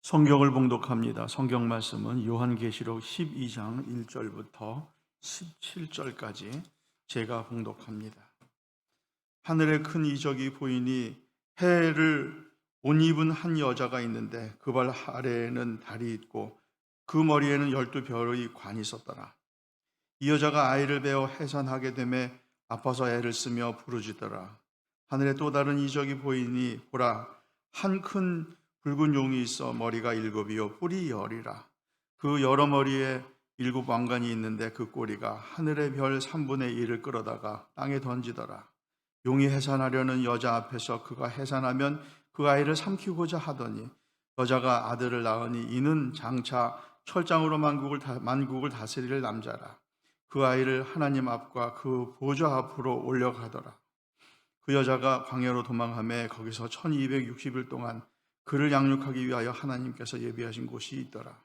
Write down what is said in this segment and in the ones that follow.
성경을 봉독합니다. 성경 말씀은 요한계시록 12장 1절부터 17절까지 제가 봉독합니다. 하늘에 큰 이적이 보이니 해를 옷 입은 한 여자가 있는데 그 발 아래에는 달이 있고 그 머리에는 12별의 관이 있었더라. 이 여자가 아이를 베어 해산하게 되매 아파서 애를 쓰며 부르짖더라. 하늘에 또 다른 이적이 보이니 보라, 한 큰 붉은 용이 있어 머리가 7이요 뿔이 10이라. 그 여러 머리에 7 왕관이 있는데 그 꼬리가 하늘의 별 3분의 1을 끌어다가 땅에 던지더라. 용이 해산하려는 여자 앞에서 그가 해산하면 그 아이를 삼키고자 하더니 여자가 아들을 낳으니 이는 장차 철장으로 만국을 다스릴 남자라. 그 아이를 하나님 앞과 그 보좌 앞으로 올려가더라. 그 여자가 광야로 도망하며 거기서 1260일 동안 그를 양육하기 위하여 하나님께서 예비하신 곳이 있더라.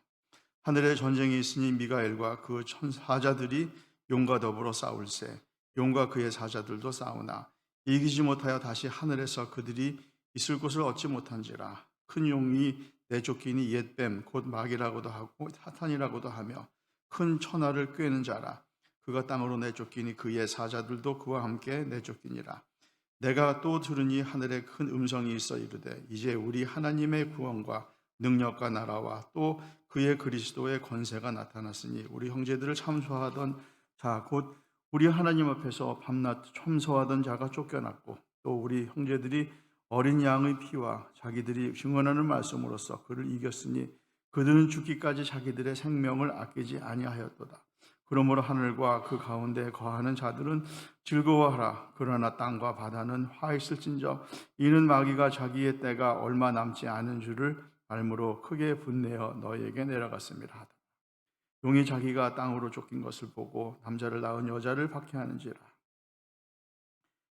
하늘에 전쟁이 있으니 미가엘과 그 천사자들이 용과 더불어 싸울세. 용과 그의 사자들도 싸우나 이기지 못하여 다시 하늘에서 그들이 있을 곳을 얻지 못한지라. 큰 용이 내쫓기니 옛뱀 곧 마귀라고도 하고 사탄이라고도 하며 큰 천하를 꿰는 자라. 그가 땅으로 내쫓기니 그의 사자들도 그와 함께 내쫓기니라. 내가 또 들으니 하늘에 큰 음성이 있어 이르되 이제 우리 하나님의 구원과 능력과 나라와 또 그의 그리스도의 권세가 나타났으니 우리 형제들을 참소하던 자 곧 우리 하나님 앞에서 밤낮 참소하던 자가 쫓겨났고 또 우리 형제들이 어린 양의 피와 자기들이 증언하는 말씀으로써 그를 이겼으니 그들은 죽기까지 자기들의 생명을 아끼지 아니하였도다. 그러므로 하늘과 그 가운데 거하는 자들은 즐거워하라. 그러나 땅과 바다는 화 있을진저 이는 마귀가 자기의 때가 얼마 남지 않은 줄을 알므로 크게 분내어 너희에게 내려갔음이라 하다. 용이 자기가 땅으로 쫓긴 것을 보고 남자를 낳은 여자를 박해하는지라.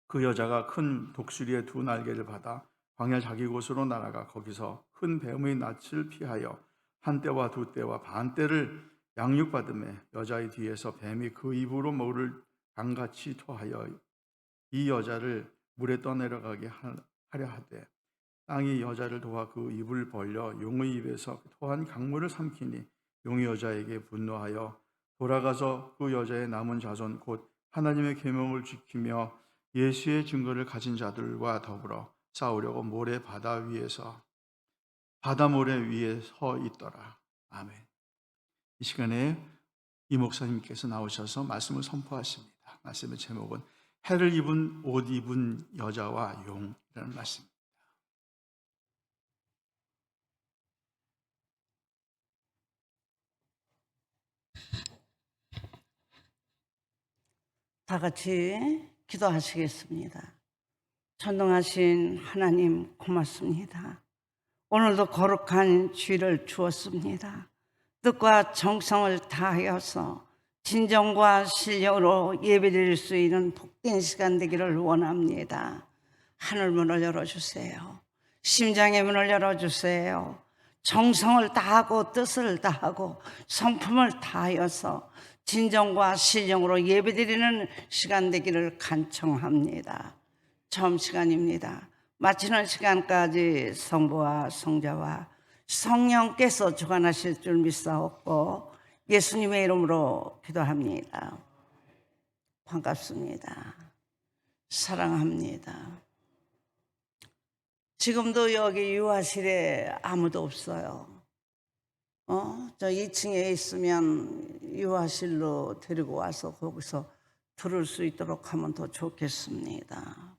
그 여자가 큰 독수리의 2 날개를 받아 광야 자기 곳으로 날아가 거기서 큰 뱀의 낯을 피하여 한 떼와 2떼와 반 떼를 양육받음에 여자의 뒤에서 뱀이 그 입으로 모를 강같이 토하여 이 여자를 물에 떠내려가게 하려 하되 땅이 여자를 도와 그 입을 벌려 용의 입에서 토한 강물을 삼키니 용이 여자에게 분노하여 돌아가서 그 여자의 남은 자손 곧 하나님의 계명을 지키며 예수의 증거를 가진 자들과 더불어 싸우려고 바다 모래 위에 서 있더라. 아멘. 이 시간에 이 목사님께서 나오셔서 말씀을 선포하십니다. 말씀의 제목은 해를 입은 옷 입은 여자와 용이라는 말씀입니다. 다 같이 기도하시겠습니다. 전능하신 하나님 고맙습니다. 오늘도 거룩한 주일을 주었습니다. 뜻과 정성을 다하여서 진정과 실력으로 예배드릴 수 있는 복된 시간 되기를 원합니다. 하늘 문을 열어주세요. 심장의 문을 열어주세요. 정성을 다하고 뜻을 다하고 성품을 다하여서 진정과 신령으로 예배드리는 시간 되기를 간청합니다. 처음 시간입니다. 마치는 시간까지 성부와 성자와 성령께서 주관하실 줄 믿사옵고 예수님의 이름으로 기도합니다. 반갑습니다. 사랑합니다. 지금도 여기 유아실에 아무도 없어요. 저 2층에 있으면 유아실로 데리고 와서 거기서 들을 수 있도록 하면 더 좋겠습니다.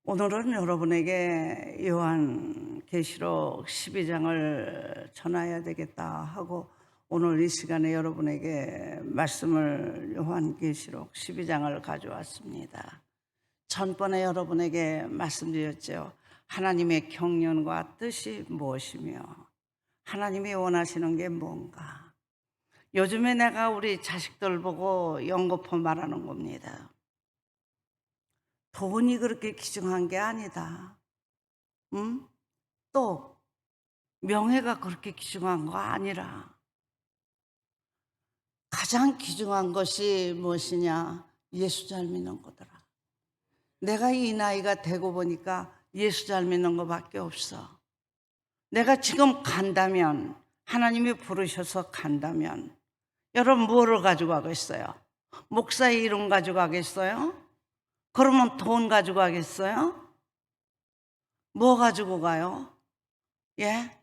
오늘은 여러분에게 요한계시록 12장을 전해야 되겠다 하고 오늘 이 시간에 여러분에게 말씀을 요한계시록 12장을 가져왔습니다. 전번에 여러분에게 말씀드렸죠. 하나님의 경륜과 뜻이 무엇이며 하나님이 원하시는 게 뭔가. 요즘에 내가 우리 자식들 보고 연거푸 말하는 겁니다. 돈이 그렇게 귀중한 게 아니다. 또 명예가 그렇게 귀중한 거 아니라 가장 귀중한 것이 무엇이냐? 예수 잘 믿는 거더라. 내가 이 나이가 되고 보니까 예수 잘 믿는 것밖에 없어. 내가 지금 간다면, 하나님이 부르셔서 간다면, 여러분 뭐를 가지고 가겠어요? 목사의 이름 가지고 가겠어요? 그러면 돈 가지고 가겠어요? 뭐 가지고 가요? 예?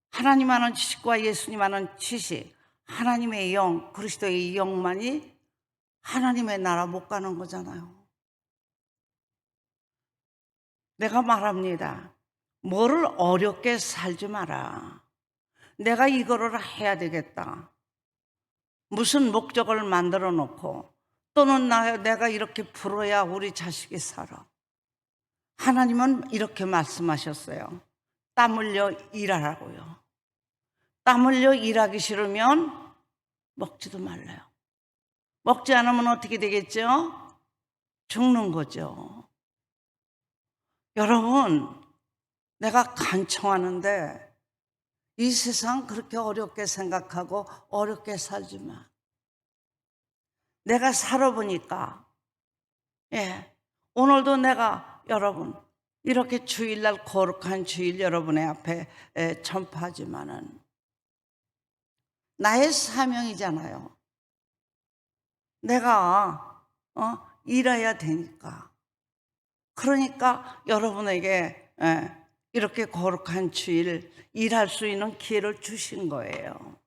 하나님 아는 지식과 예수님 아는 지식, 하나님의 영, 그리스도의 영만이 하나님의 나라 못 가는 거잖아요. 내가 말합니다. 뭐를 어렵게 살지 마라. 내가 이거를 해야 되겠다. 무슨 목적을 만들어 놓고, 또는 내가 이렇게 불어야 우리 자식이 살아. 하나님은 이렇게 말씀하셨어요. 땀 흘려 일하라고요. 땀 흘려 일하기 싫으면 먹지도 말라요. 먹지 않으면 어떻게 되겠죠? 죽는 거죠. 여러분, 내가 간청하는데 이 세상 그렇게 어렵게 생각하고 어렵게 살지 마. 내가 살아보니까, 오늘도 내가 여러분 이렇게 주일날 거룩한 주일 여러분의 앞에 전파하지만은 나의 사명이잖아요. 내가 일해야 되니까. 그러니까 여러분에게 이렇게 거룩한 주일 일할 수 있는 기회를 주신 거예요.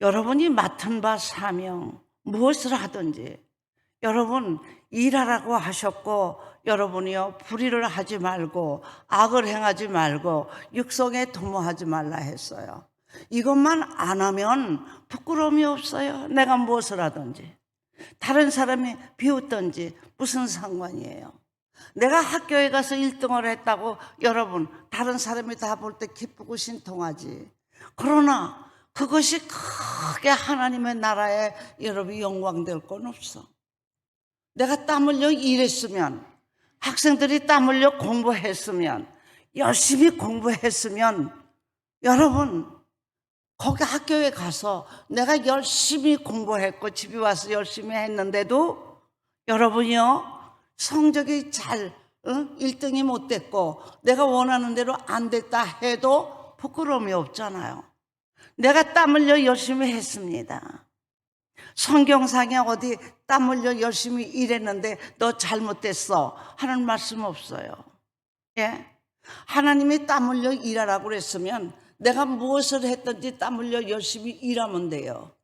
여러분이 맡은 바 사명 무엇을 하든지 여러분 일하라고 하셨고, 여러분이요 불의를 하지 말고 악을 행하지 말고 육성에 도모하지 말라 했어요. 이것만 안 하면 부끄러움이 없어요. 내가 무엇을 하든지, 다른 사람이 비웃든지 무슨 상관이에요. 내가 학교에 가서 1등을 했다고 여러분 다른 사람이 다 볼 때 기쁘고 신통하지. 그러나 그것이 크게 하나님의 나라에 여러분이 영광될 건 없어. 내가 땀 흘려 일했으면, 학생들이 땀 흘려 공부했으면, 열심히 공부했으면, 여러분 거기 학교에 가서 내가 열심히 공부했고 집에 와서 열심히 했는데도 여러분이요 성적이 잘 1등이 못 됐고 내가 원하는 대로 안 됐다 해도 부끄러움이 없잖아요. 내가 땀 흘려 열심히 했습니다. 성경상에 어디 땀 흘려 열심히 일했는데 너 잘못됐어 하는 말씀 없어요. 하나님이 땀 흘려 일하라고 그랬으면 내가 무엇을 했든지 땀 흘려 열심히 일하면 돼요.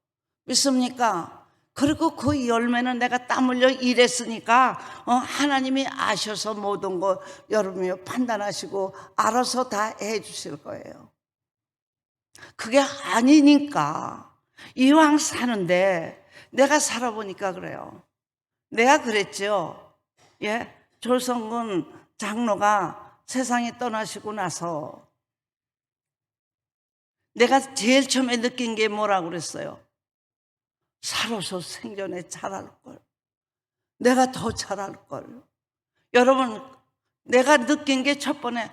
믿습니까? 그리고 그 열매는 내가 땀 흘려 일했으니까 하나님이 아셔서 모든 거 여러분이 판단하시고 알아서 다 해주실 거예요. 그게 아니니까 이왕 사는데 내가 살아보니까 그래요. 내가 그랬죠. 조성근 장로가 세상에 떠나시고 나서 내가 제일 처음에 느낀 게 뭐라고 그랬어요? 살아서 생전에 잘할 걸. 내가 더 잘할 걸. 여러분, 내가 느낀 게 첫 번에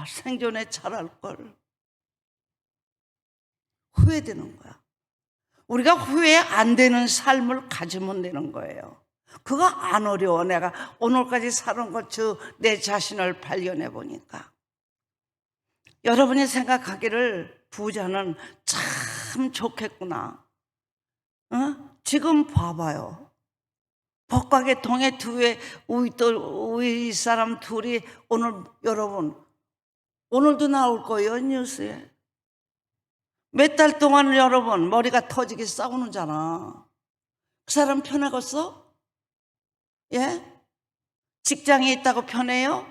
생전에 잘할 걸. 후회되는 거야. 우리가 후회 안 되는 삶을 가지면 되는 거예요. 그거 안 어려워. 내가 오늘까지 살은 것 내 자신을 발견해 보니까. 여러분이 생각하기를 부자는 참 좋겠구나. 지금 봐봐요. 복각의 동해 우리 사람 둘이 오늘 여러분 오늘도 나올 거예요 뉴스에. 몇 달 동안 여러분 머리가 터지게 싸우는잖아. 그 사람 편하겠어? 직장에 있다고 편해요?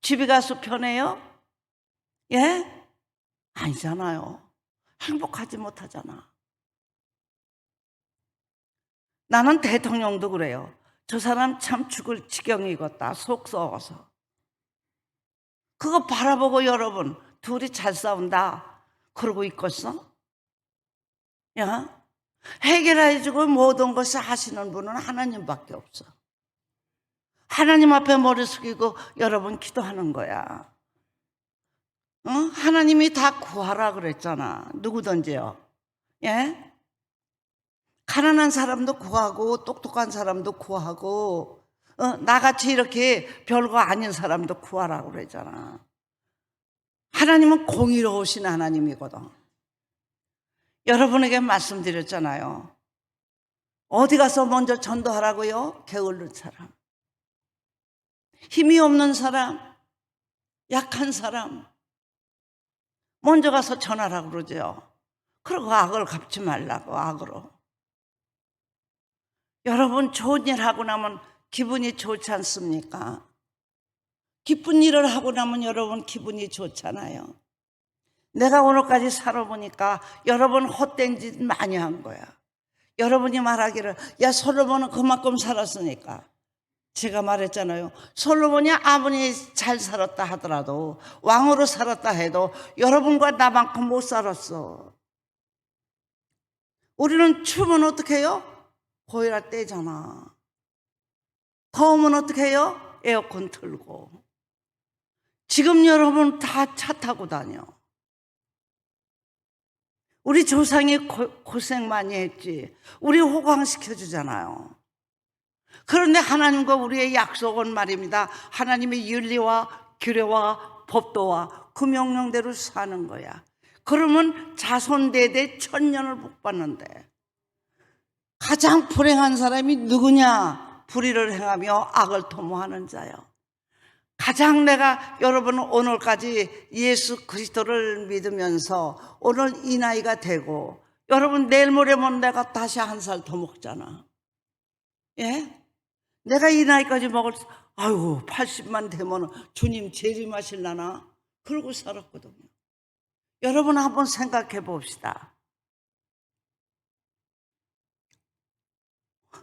집에 가서 편해요? 아니잖아요. 행복하지 못하잖아. 나는 대통령도 그래요. 저 사람 참 죽을 지경이겠다. 속 썩어서. 그거 바라보고 여러분 둘이 잘 싸운다 그러고 있겠어? 해결해주고 모든 것을 하시는 분은 하나님밖에 없어. 하나님 앞에 머리 숙이고 여러분 기도하는 거야. 하나님이 다 구하라 그랬잖아. 누구든지요. 가난한 사람도 구하고 똑똑한 사람도 구하고 나같이 이렇게 별거 아닌 사람도 구하라고 그러잖아. 하나님은 공의로우신 하나님이거든. 여러분에게 말씀드렸잖아요. 어디 가서 먼저 전도하라고요? 게으른 사람, 힘이 없는 사람, 약한 사람 먼저 가서 전하라고 그러죠. 그리고 악을 갚지 말라고, 악으로. 여러분, 좋은 일 하고 나면 기분이 좋지 않습니까? 기쁜 일을 하고 나면 여러분 기분이 좋잖아요. 내가 오늘까지 살아보니까 여러분 헛된 짓 많이 한 거야. 여러분이 말하기를 야 솔로몬은 그만큼 살았으니까. 제가 말했잖아요. 솔로몬이 아무리 잘 살았다 하더라도, 왕으로 살았다 해도 여러분과 나만큼 못 살았어. 우리는 추우면 어떻게 해요? 보일러 떼잖아. 더우면 어떻게 해요? 에어컨 틀고. 지금 여러분 다 차 타고 다녀. 우리 조상이 고생 많이 했지. 우리 호강시켜주잖아요. 그런데 하나님과 우리의 약속은 말입니다. 하나님의 윤리와 규례와 법도와 그 명령대로 사는 거야. 그러면 자손대대 천년을 복받는데, 가장 불행한 사람이 누구냐? 불의를 행하며 악을 도모하는 자요. 가장 내가 여러분 오늘까지 예수 그리스도를 믿으면서 오늘 이 나이가 되고, 여러분 내일 모레면 내가 다시 한 살 더 먹잖아. 예? 내가 이 나이까지 먹을, 아이고 80만 되면 주님 재림하실라나? 그러고 살았거든요. 여러분 한번 생각해 봅시다.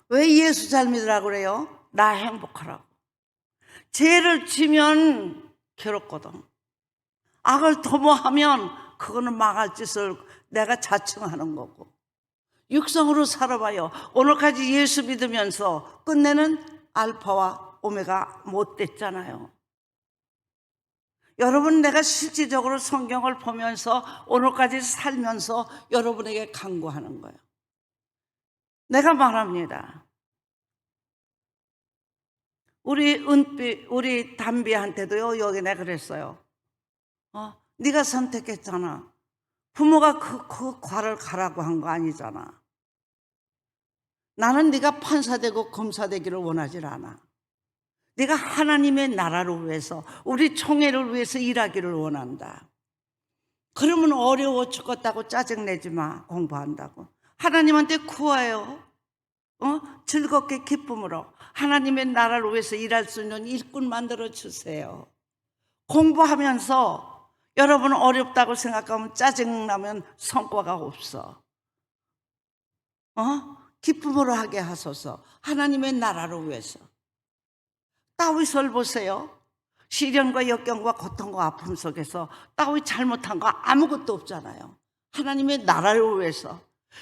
왜 예수 잘 믿으라고 그래요? 나 행복하라고. 죄를 지면 괴롭거든. 악을 도모하면 그거는 망할 짓을 내가 자청하는 거고. 육성으로 살아봐요. 오늘까지 예수 믿으면서 끝내는 알파와 오메가 못 됐잖아요. 여러분, 내가 실질적으로 성경을 보면서 오늘까지 살면서 여러분에게 강구하는 거예요. 내가 말합니다. 우리 담비한테도요, 여기 내가 그랬어요. 네가 선택했잖아. 부모가 그 과를 가라고 한 거 아니잖아. 나는 네가 판사 되고 검사 되기를 원하지 않아. 네가 하나님의 나라를 위해서, 우리 총회를 위해서 일하기를 원한다. 그러면 어려워 죽겠다고 짜증내지 마. 공부한다고. 하나님한테 구해요. 즐겁게 기쁨으로 하나님의 나라를 위해서 일할 수 있는 일꾼 만들어 주세요. 공부하면서 여러분 어렵다고 생각하면, 짜증나면 성과가 없어. 기쁨으로 하게 하소서. 하나님의 나라를 위해서. 다윗을 보세요. 시련과 역경과 고통과 아픔 속에서 다윗 잘못한 거 아무것도 없잖아요. 하나님의 나라를 위해서.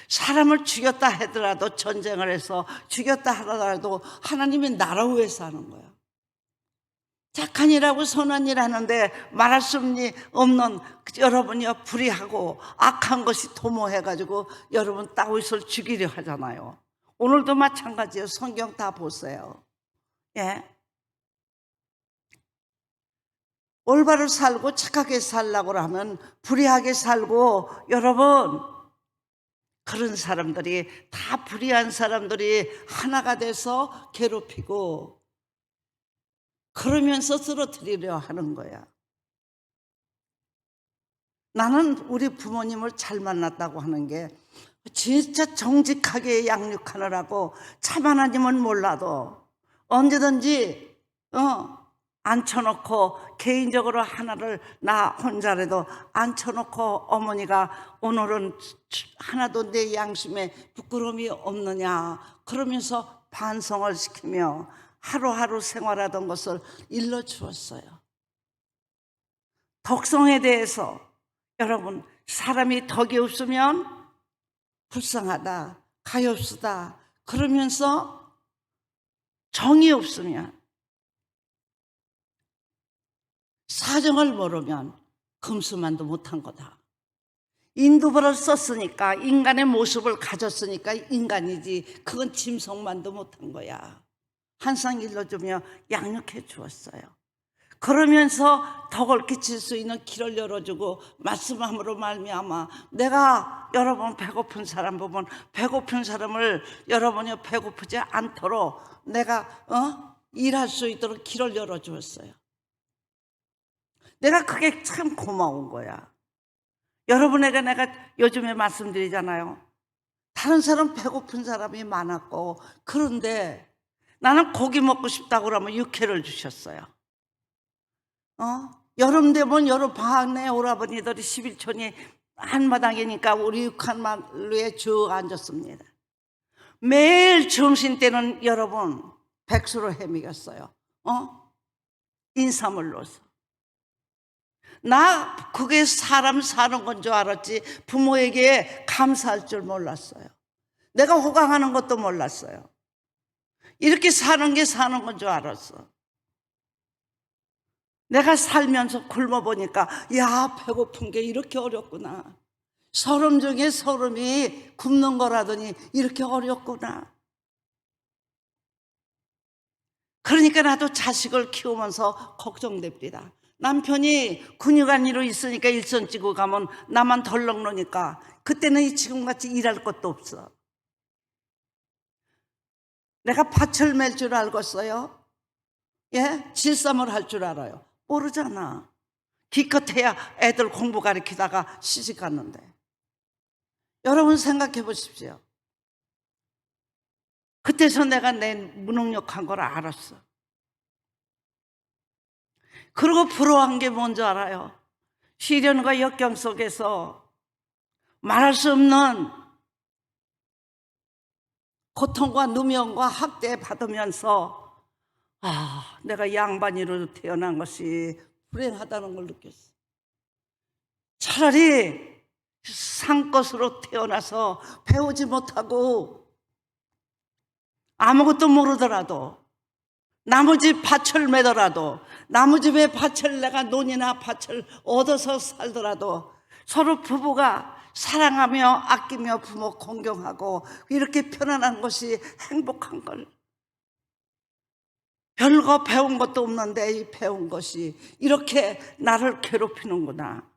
사람을 죽였다 하더라도, 전쟁을 해서 죽였다 하더라도 하나님의 나라 위해서 하는 거야. 착한 일하고 선한 일 하는데 말할 수 없는 여러분이 불의하고 악한 것이 도모해가지고 여러분 다윗을 죽이려 하잖아요. 오늘도 마찬가지예요. 성경 다 보세요. 예. 올바로 살고 착하게 살라고 하면 불의하게 살고, 여러분 그런 사람들이 다 불의한 사람들이 하나가 돼서 괴롭히고 그러면서 쓰러뜨리려 하는 거야. 나는 우리 부모님을 잘 만났다고 하는 게 진짜 정직하게 양육하느라고 참 하나님은 몰라도 언제든지 앉혀놓고, 개인적으로 하나를 나 혼자라도 앉혀놓고 어머니가 오늘은 하나도 내 양심에 부끄러움이 없느냐 그러면서 반성을 시키며 하루하루 생활하던 것을 일러주었어요. 덕성에 대해서 여러분, 사람이 덕이 없으면 불쌍하다, 가엾다 그러면서 정이 없으면, 사정을 모르면 금수만도 못한 거다. 인두벌을 썼으니까, 인간의 모습을 가졌으니까 인간이지, 그건 짐승만도 못한 거야. 한 상 일러주며 양육해 주었어요. 그러면서 덕을 끼칠 수 있는 길을 열어주고 말씀함으로 말미암아 내가 여러분 배고픈 사람 보면 배고픈 사람을 여러분이 배고프지 않도록 내가 일할 수 있도록 길을 열어주었어요. 내가 그게 참 고마운 거야. 여러분에게 내가 요즘에 말씀드리잖아요. 다른 사람 배고픈 사람이 많았고, 그런데 나는 고기 먹고 싶다고 그러면 육회를 주셨어요. 여름 되면 여름 방학 내 오라버니들이 11촌이 한마당이니까 우리 육한마루에 쭉 앉았습니다. 매일 점심 때는 여러분 백수로 헤매겼어요. 인삼을 넣어서. 나 그게 사람 사는 건 줄 알았지 부모에게 감사할 줄 몰랐어요. 내가 호강하는 것도 몰랐어요. 이렇게 사는 게 사는 건 줄 알았어. 내가 살면서 굶어보니까 야, 배고픈 게 이렇게 어렵구나. 서름 중에 서름이 굶는 거라더니 이렇게 어렵구나. 그러니까 나도 자식을 키우면서 걱정됩니다. 남편이 근육안리로 있으니까 일선 찌고 가면 나만 덜렁 노니까 그때는 지금같이 일할 것도 없어. 내가 밭을 맬 줄 알겠어요? 예? 질삼을 할 줄 알아요? 모르잖아. 기껏해야 애들 공부 가르치다가 시집 갔는데. 여러분 생각해 보십시오. 그때서 내가 내 무능력한 걸 알았어. 그리고 부러워한 게 뭔지 알아요? 시련과 역경 속에서 말할 수 없는 고통과 누명과 학대 받으면서 내가 양반이로 태어난 것이 불행하다는 걸 느꼈어. 차라리 산것으로 태어나서 배우지 못하고 아무것도 모르더라도 나무 집 밭을 매더라도 나무 집에 밭을 내가 논이나 밭을 얻어서 살더라도 서로 부부가 사랑하며 아끼며 부모 공경하고 이렇게 편안한 것이 행복한 걸. 별거 배운 것도 없는데 이 배운 것이 이렇게 나를 괴롭히는구나.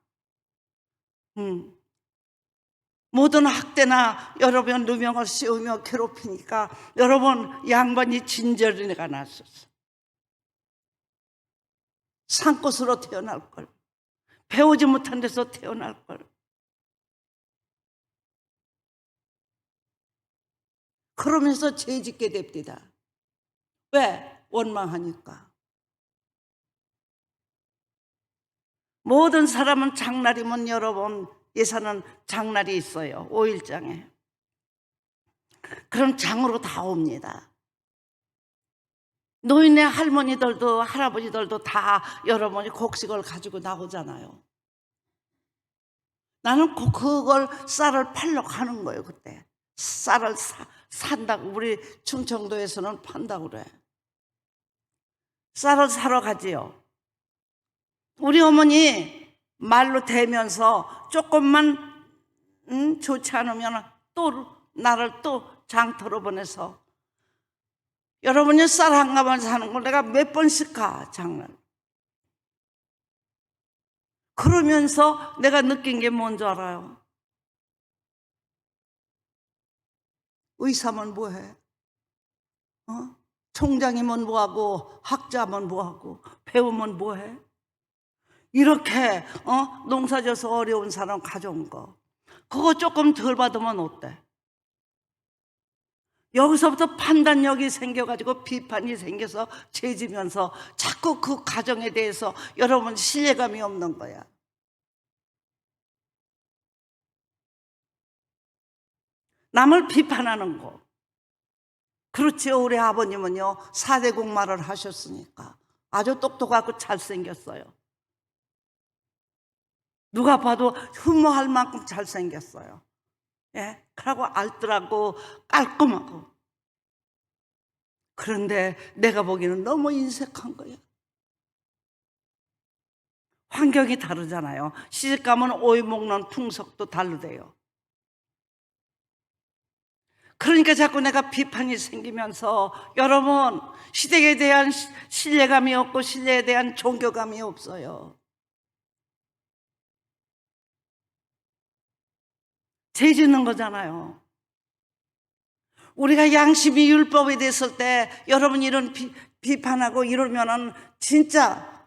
모든 학대나 여러분 누명을 씌우며 괴롭히니까 여러분 양반이 진저리가 났었어. 산꽃으로 태어날 걸. 배우지 못한 데서 태어날 걸. 그러면서 죄 짓게 됩니다. 왜? 원망하니까. 모든 사람은 장날이면 여러분 예산은 장날이 있어요. 5일장에. 그럼 장으로 다 옵니다. 노인네 할머니들도 할아버지들도 다 여러분이 곡식을 가지고 나오잖아요. 나는 그걸 쌀을 팔려고 하는 거예요. 그때 쌀을 산다고. 우리 충청도에서는 판다고 그래. 쌀을 사러 가지요. 우리 어머니 말로 대면서 조금만 좋지 않으면 또 나를 또 장터로 보내서 여러분이 쌀 한 가만 사는 걸 내가 몇 번씩 가 장날. 그러면서 내가 느낀 게 뭔지 알아요? 의사면 뭐해? 총장이면 뭐하고 학자면 뭐하고 배우면 뭐해? 이렇게 농사져서 어려운 사람 가져온 거 그거 조금 덜 받으면 어때? 여기서부터 판단력이 생겨가지고 비판이 생겨서 죄지면서 자꾸 그 가정에 대해서 여러분 신뢰감이 없는 거야. 남을 비판하는 거. 그렇지요. 우리 아버님은요 4대 공말을 하셨으니까 아주 똑똑하고 잘생겼어요. 누가 봐도 흠모할 만큼 잘생겼어요. 예, 그러고 알뜰하고 깔끔하고. 그런데 내가 보기에는 너무 인색한 거야. 환경이 다르잖아요. 시집가면 오이 먹는 풍속도 다르대요. 그러니까 자꾸 내가 비판이 생기면서 여러분, 시대에 대한 신뢰감이 없고 신뢰에 대한 종교감이 없어요. 죄 짓는 거잖아요. 우리가 양심이 율법이 됐을 때 여러분 이런 비판하고 이러면은 진짜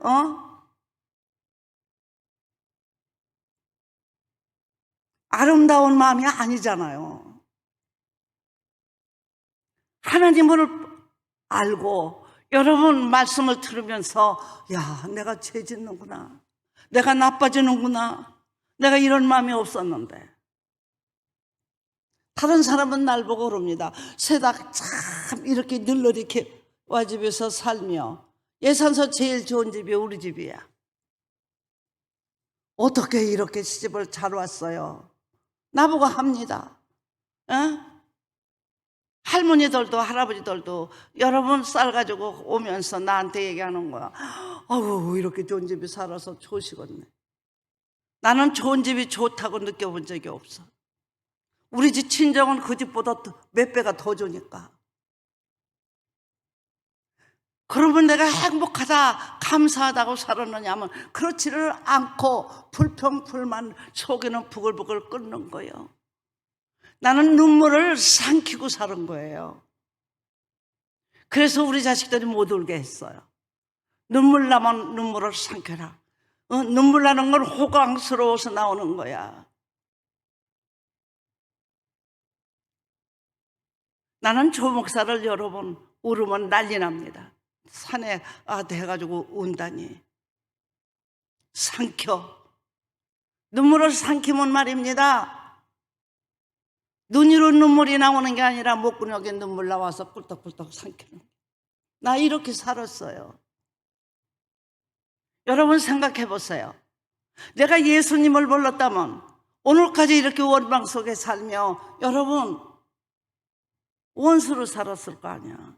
아름다운 마음이 아니잖아요. 하나님을 알고 여러분 말씀을 들으면서 야, 내가 죄 짓는구나, 내가 나빠지는구나, 내가 이런 마음이 없었는데. 다른 사람은 날 보고 그럽니다. 세닥 참 이렇게 늘러리게 와 집에서 살며 예산서 제일 좋은 집이 우리 집이야. 어떻게 이렇게 시집을 잘 왔어요? 나보고 합니다. 할머니들도 할아버지들도 여러분 쌀 가지고 오면서 나한테 얘기하는 거야. 아우, 이렇게 좋은 집에 살아서 좋으시겠네. 나는 좋은 집이 좋다고 느껴본 적이 없어. 우리 집 친정은 그 집보다 몇 배가 더 좋으니까. 그러면 내가 행복하다, 감사하다고 살았느냐 하면 그렇지를 않고 불평불만 속에는 부글부글 끓는 거예요. 나는 눈물을 삼키고 사는 거예요. 그래서 우리 자식들이 못 울게 했어요. 눈물 나면 눈물을 삼켜라. 눈물 나는 건 호강스러워서 나오는 거야. 나는 조 목사를 여러분 울으면 난리 납니다. 산에 해가지고 운다니. 삼켜. 눈물을 삼키면 말입니다. 눈 위로 눈물이 나오는 게 아니라 목구멍에 눈물 나와서 꿀떡꿀떡 삼키는. 나 이렇게 살았어요. 여러분 생각해 보세요. 내가 예수님을 몰랐다면 오늘까지 이렇게 원망 속에 살며 여러분 원수로 살았을 거 아니야.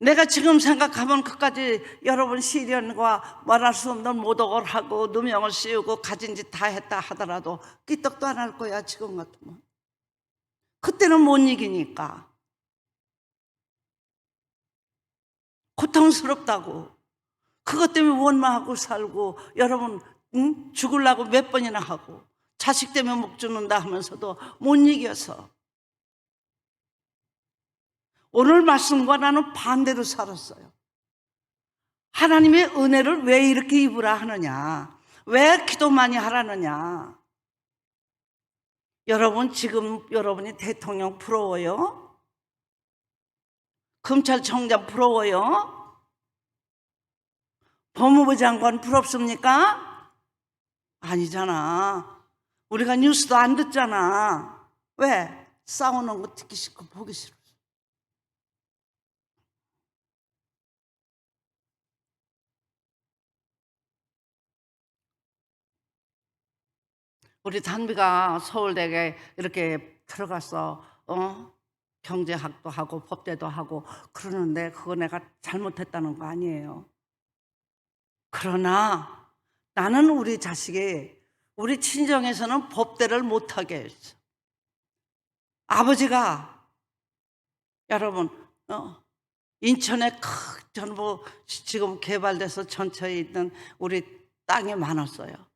내가 지금 생각하면 그까지 여러분 시련과 말할 수 없는 모독을 하고 누명을 씌우고 가진 짓 다 했다 하더라도 끼떡도 안 할 거야. 지금 같으면. 그때는 못 이기니까. 고통스럽다고. 그것 때문에 원망하고 살고 여러분 죽으려고 몇 번이나 하고 자식 때문에 목 죽는다 하면서도 못 이겨서 오늘 말씀과 나는 반대로 살았어요. 하나님의 은혜를 왜 이렇게 입으라 하느냐, 왜 기도 많이 하라느냐. 여러분 지금 여러분이 대통령 부러워요? 검찰총장 부러워요? 법무부 장관 부럽습니까? 아니잖아. 우리가 뉴스도 안 듣잖아. 왜? 싸우는 거 듣기 싫고 보기 싫어. 우리 단비가 서울대에 이렇게 들어가서 경제학도 하고 법대도 하고 그러는데 그거 내가 잘못했다는 거 아니에요. 그러나 나는 우리 자식이 우리 친정에서는 법대를 못하게 했어. 아버지가 여러분 인천에 전부 지금 개발돼서 전처에 있는 우리 땅이 많았어요.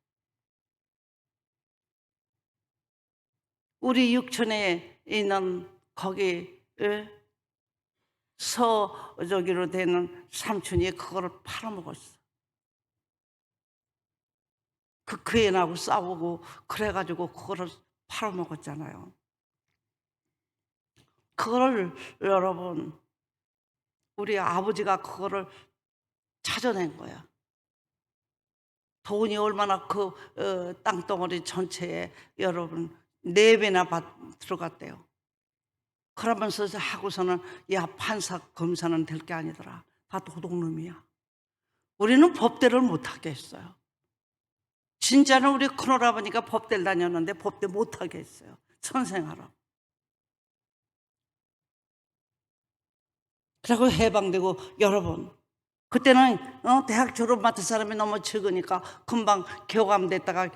우리 육촌에 있는 거기 서저기로 되는 삼촌이 그거를 팔아먹었어. 그 애하고 싸우고 그래가지고 그거를 팔아먹었잖아요. 그거를 여러분 우리 아버지가 그거를 찾아낸 거야. 돈이 얼마나 그 땅덩어리 전체에 여러분 4배나 들어갔대요. 그러면서 하고서는 야 판사 검사는 될 게 아니더라. 다 도둑놈이야. 우리는 법대를 못하게 했어요. 진짜는 우리 큰오라버니까 법대를 다녔는데 법대 못하게 했어요. 선생하라고. 그리고 해방되고, 여러분 그때는 대학 졸업 맡은 사람이 너무 적으니까 금방 교감 됐다가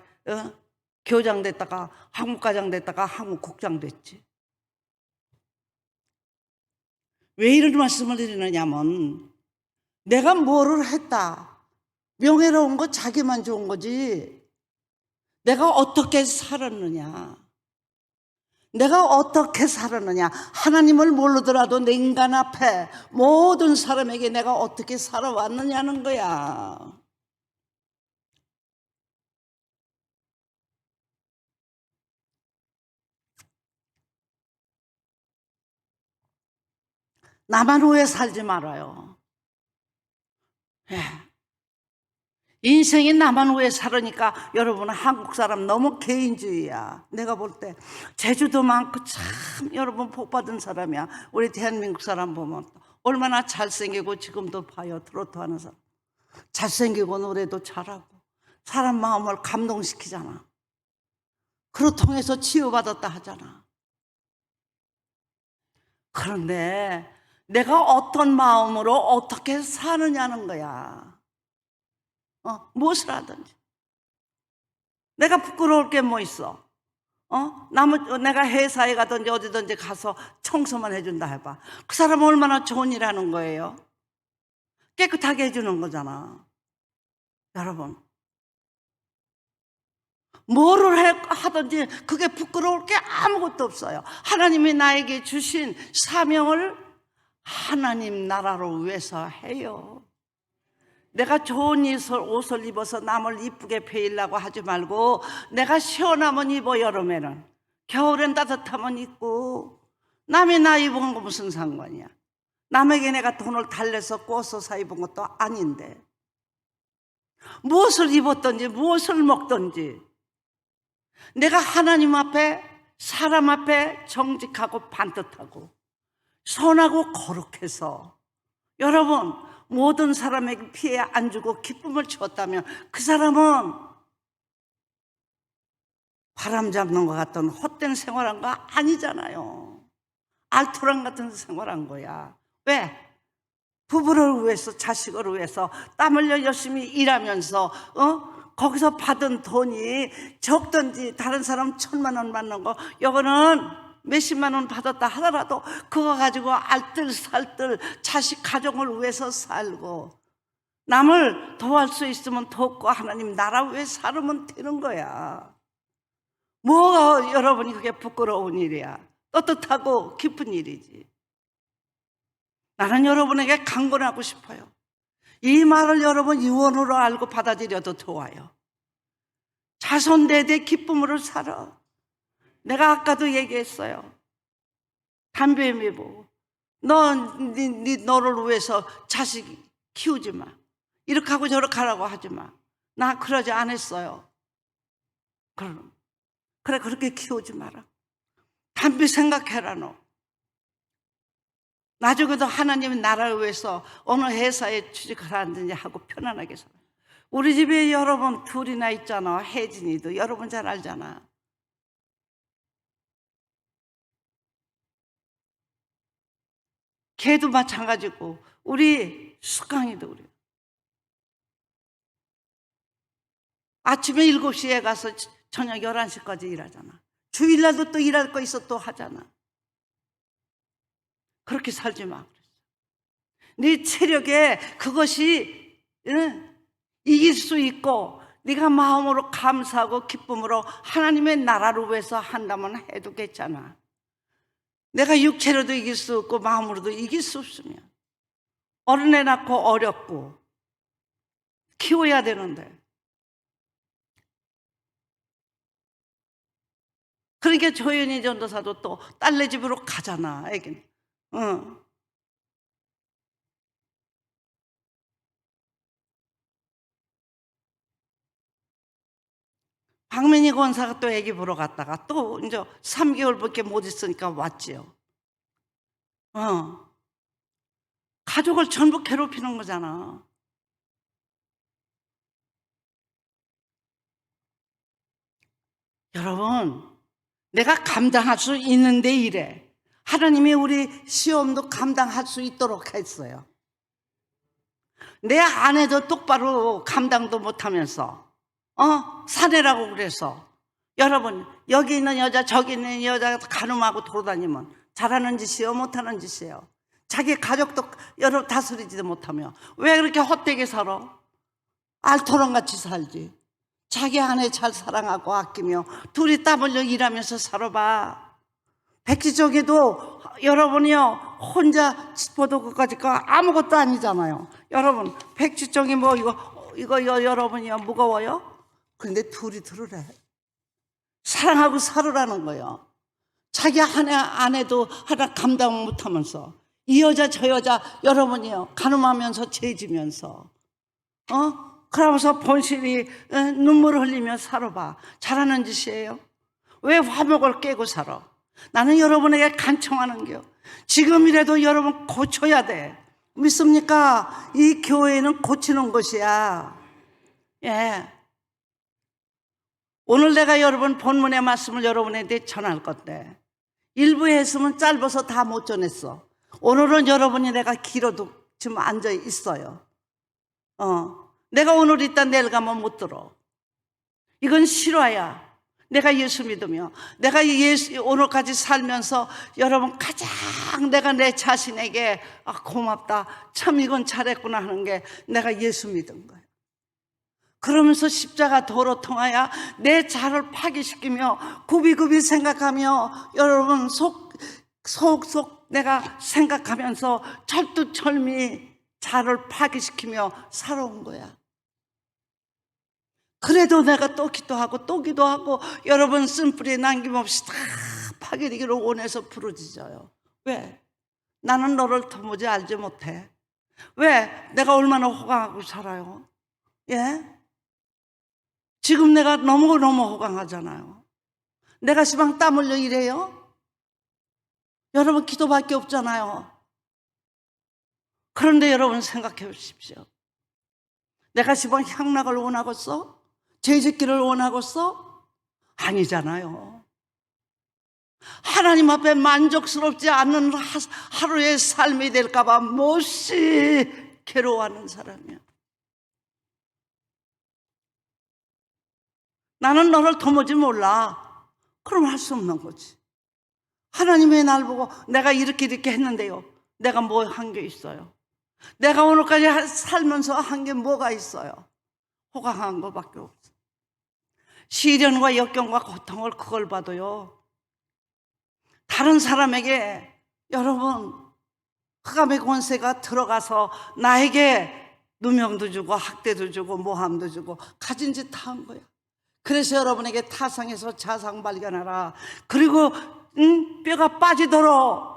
교장 됐다가 학무과장 됐다가 학무국장 됐지. 왜 이런 말씀을 드리느냐면, 내가 뭐를 했다, 명예로운 거 자기만 좋은 거지, 내가 어떻게 살았느냐, 내가 어떻게 살았느냐, 하나님을 모르더라도 내 인간 앞에 모든 사람에게 내가 어떻게 살아왔느냐는 거야. 나만 후회 살지 말아요. 예. 인생이 나만 후회 살으니까 여러분은 한국 사람 너무 개인주의야. 내가 볼 때 제주도 많고 참 여러분 복받은 사람이야. 우리 대한민국 사람 보면 얼마나 잘생기고, 지금도 봐요, 트로트 하는 사람 잘생기고 노래도 잘하고 사람 마음을 감동시키잖아. 그로 통해서 치유받았다 하잖아. 그런데 내가 어떤 마음으로 어떻게 사느냐는 거야. 무엇을 하든지. 내가 부끄러울 게 뭐 있어? 내가 회사에 가든지 어디든지 가서 청소만 해준다 해봐. 그 사람은 얼마나 좋은 일 하는 거예요? 깨끗하게 해주는 거잖아. 여러분, 뭐를 하든지 그게 부끄러울 게 아무것도 없어요. 하나님이 나에게 주신 사명을 하나님 나라로 위해서 해요. 내가 좋은 옷을 입어서 남을 이쁘게 베이려고 하지 말고, 내가 시원하면 입어. 여름에는, 겨울엔 따뜻하면 입고. 남이 나 입은 거 무슨 상관이야. 남에게 내가 돈을 달래서 꿔서 사 입은 것도 아닌데. 무엇을 입었든지 무엇을 먹든지 내가 하나님 앞에, 사람 앞에 정직하고 반듯하고 선하고 거룩해서, 여러분, 모든 사람에게 피해 안 주고 기쁨을 주었다면 그 사람은 바람 잡는 것 같던 헛된 생활한 거 아니잖아요. 알토란 같은 생활한 거야. 왜? 부부를 위해서, 자식을 위해서 땀 흘려 열심히 일하면서 거기서 받은 돈이 적든지, 다른 사람 1,000만 원 받는 거, 이거는 몇십만 원 받았다 하더라도 그거 가지고 알뜰살뜰 자식 가정을 위해서 살고, 남을 도울 수 있으면 돕고 하나님 나라 위해 살으면 되는 거야. 뭐가 여러분이 그게 부끄러운 일이야. 떳떳하고 기쁜 일이지. 나는 여러분에게 강권하고 싶어요. 이 말을 여러분 유언으로 알고 받아들여도 좋아요. 자손대대 기쁨으로 살아. 내가 아까도 얘기했어요. 담배 매고 너를 위해서 자식 키우지 마, 이렇게 하고 저렇게 하라고 하지 마. 나 그러지 않았어요. 그래, 그렇게 키우지 마라. 담배 생각해라. 너 나중에도 하나님의 나라를 위해서 어느 회사에 취직을 하든지 하고 편안하게 살아. 우리 집에 여러분 둘이나 있잖아. 혜진이도 여러분 잘 알잖아. 걔도 마찬가지고, 우리 숙강이도 그래요. 아침에 7시에 가서 저녁 11시까지 일하잖아. 주일날도 또 일할 거 있어 또 하잖아. 그렇게 살지 마. 네 체력에 그것이 이길 수 있고, 네가 마음으로 감사하고 기쁨으로 하나님의 나라를 위해서 한다면 해도 괜찮아. 내가 육체로도 이길 수 없고 마음으로도 이길 수 없으면, 어른애 낳고 어렵고 키워야 되는데, 그러니까 조현희 전도사도 또 딸네 집으로 가잖아. 애기는. 박민희 권사가 또 애기 보러 갔다가 또 이제 3개월밖에 못 있으니까 왔지요. 가족을 전부 괴롭히는 거잖아. 여러분, 내가 감당할 수 있는데 이래. 하나님이 우리 시험도 감당할 수 있도록 했어요. 내 아내도 똑바로 감당도 못하면서 사내라고 그래서 여러분 여기 있는 여자 저기 있는 여자 가늠하고 돌아다니면 잘하는 짓이에요 못하는 짓이에요? 자기 가족도 여러 다스리지도 못하며 왜 그렇게 헛되게 살아? 알토론같이 살지. 자기 아내 잘 사랑하고 아끼며 둘이 땀 흘려 일하면서 살아봐. 백지족에도 여러분이요 혼자 보도 그까지 거 아무것도 아니잖아요. 여러분 백지족이 뭐 이거 여러분이요 무거워요? 그런데 둘이 들으래. 사랑하고 살으라는 거예요. 자기 아내도 하나 감당 못하면서 이 여자 저 여자 여러분이요 가늠하면서 죄지면서 그러면서 본실이 눈물을 흘리며 살아봐. 잘하는 짓이에요? 왜 화목을 깨고 살아? 나는 여러분에게 간청하는 겨. 지금이라도 여러분 고쳐야 돼. 믿습니까? 이 교회는 고치는 것이야. 예. 오늘 내가 여러분 본문의 말씀을 여러분에게 전할 건데 일부에 했으면 짧아서 다 못 전했어. 오늘은 여러분이 내가 길어도 지금 앉아 있어요. 내가 오늘 있다 내일 가면 못 들어. 이건 실화야. 내가 예수 믿으며 내가 오늘까지 살면서 여러분 가장 내가 내 자신에게 고맙다 참 이건 잘했구나 하는 게 내가 예수 믿은 거예요. 그러면서 십자가 도로 통하여 내 자를 파괴시키며 굽이굽이 생각하며 여러분 속 내가 생각하면서 철두철미 자를 파괴시키며 살아온 거야. 그래도 내가 또 기도하고 또 기도하고 여러분 쓴뿌리 남김없이 다 파괴되기를 원해서 부르짖어요. 왜? 나는 너를 도무지 알지 못해. 왜? 내가 얼마나 호강하고 살아요. 예? 지금 내가 너무너무 호강하잖아요. 내가 시방 땀 흘려 이래요? 여러분 기도밖에 없잖아요. 그런데 여러분 생각해 보십시오. 내가 시방 향락을 원하겠어? 죄짓기를 원하겠어? 아니잖아요. 하나님 앞에 만족스럽지 않는 하루의 삶이 될까 봐 몹시 괴로워하는 사람이야. 나는 너를 도무지 몰라. 그럼 할 수 없는 거지. 하나님이 날 보고 내가 이렇게 했는데요. 내가 뭐 한 게 있어요? 내가 오늘까지 살면서 한 게 뭐가 있어요? 호강한 것밖에 없어. 시련과 역경과 고통을 그걸 봐도요. 다른 사람에게 여러분 흑암의 권세가 들어가서 나에게 누명도 주고 학대도 주고 모함도 주고 가진 짓 다 한 거야. 그래서 여러분에게 타상에서 자상 발견하라. 그리고 뼈가 빠지도록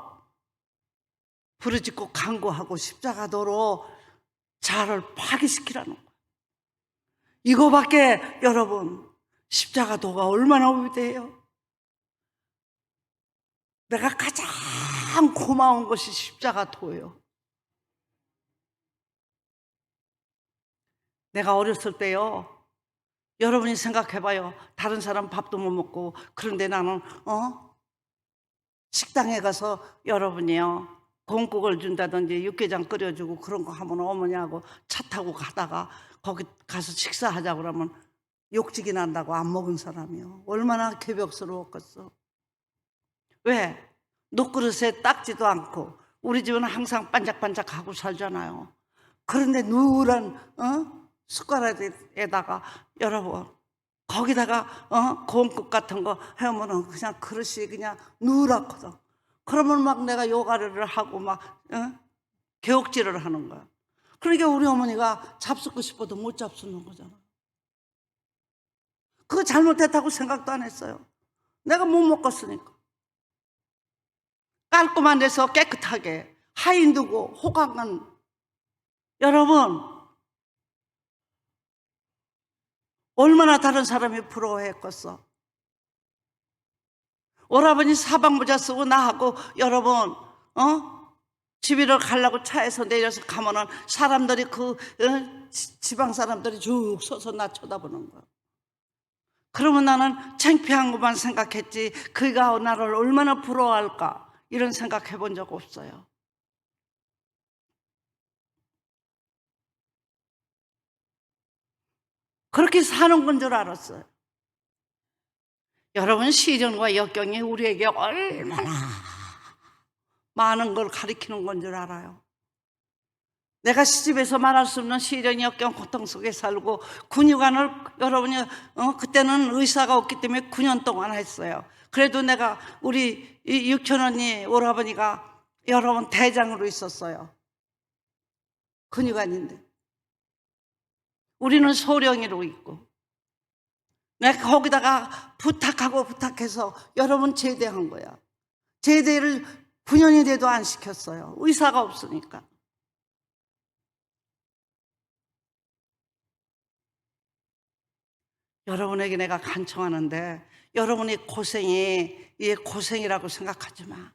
부르짖고 간구하고 십자가도로 자를 파괴시키라는 거야. 이거밖에 여러분 십자가도가 얼마나 위대해요. 내가 가장 고마운 것이 십자가도예요. 내가 어렸을 때요. 여러분이 생각해봐요. 다른 사람 밥도 못 먹고 그런데 나는 식당에 가서 여러분이요. 곰국을 준다든지 육개장 끓여주고 그런 거 하면 어머니하고 차 타고 가다가 거기 가서 식사하자고 그러면 욕지기 난다고 안 먹은 사람이요. 얼마나 개벽스러웠겠어. 왜? 녹그릇에 닦지도 않고 우리 집은 항상 반짝반짝하고 살잖아요. 그런데 누런 숟가락에다가 여러분 거기다가 곰국 같은 거 해오면은 그냥 그릇이 그냥 누렇거든. 그러면 막 내가 요가를 하고 막 개옥질을 하는 거야. 그러니까 우리 어머니가 잡수고 싶어도 못 잡수는 거잖아. 그거 잘못했다고 생각도 안 했어요. 내가 못 먹었으니까. 깔끔한 데서 깨끗하게 하인 두고 호강한 여러분 얼마나 다른 사람이 부러워했겠어. 오라버니 사방모자 쓰고 나하고 여러분 집이를 가려고 차에서 내려서 가면은 사람들이 지방 사람들이 쭉 서서 나 쳐다보는 거야. 그러면 나는 창피한 것만 생각했지 그가 나를 얼마나 부러워할까. 이런 생각 해본 적 없어요. 그렇게 사는 건 줄 알았어요. 여러분, 시련과 역경이 우리에게 얼마나 많은 걸 가리키는 건 줄 알아요. 내가 시집에서 말할 수 없는 시련, 역경, 고통 속에 살고 군의관을 여러분이 그때는 의사가 없기 때문에 9년 동안 했어요. 그래도 내가 우리 육천 언니 오라버니가 여러분 대장으로 있었어요. 군의관인데 우리는 소령이로 있고 내가 거기다가 부탁해서 여러분 제대한 거야. 제대를 9년이 돼도 안 시켰어요. 의사가 없으니까. 여러분에게 내가 간청하는데 여러분의 고생이 이게 고생이라고 생각하지 마.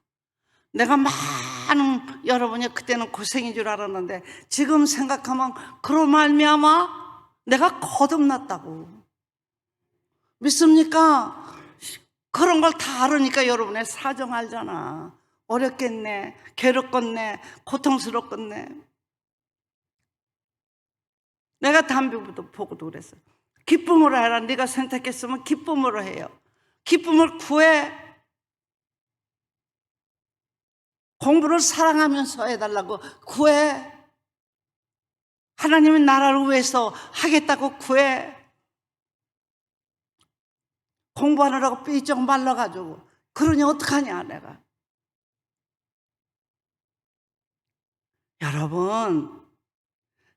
내가 많은 여러분이 그때는 고생인 줄 알았는데 지금 생각하면 그로 말미암아 내가 거듭났다고. 믿습니까? 그런 걸 다 알으니까 여러분의 사정 알잖아. 어렵겠네, 괴롭겠네, 고통스럽겠네. 내가 담배부터 보고도 그랬어요. 기쁨으로 해라. 네가 선택했으면 기쁨으로 해요. 기쁨을 구해. 공부를 사랑하면서 해달라고 구해. 하나님의 나라를 위해서 하겠다고 구해. 공부하느라고 삐쩍 말라가지고 그러니 어떡하냐 내가. 여러분,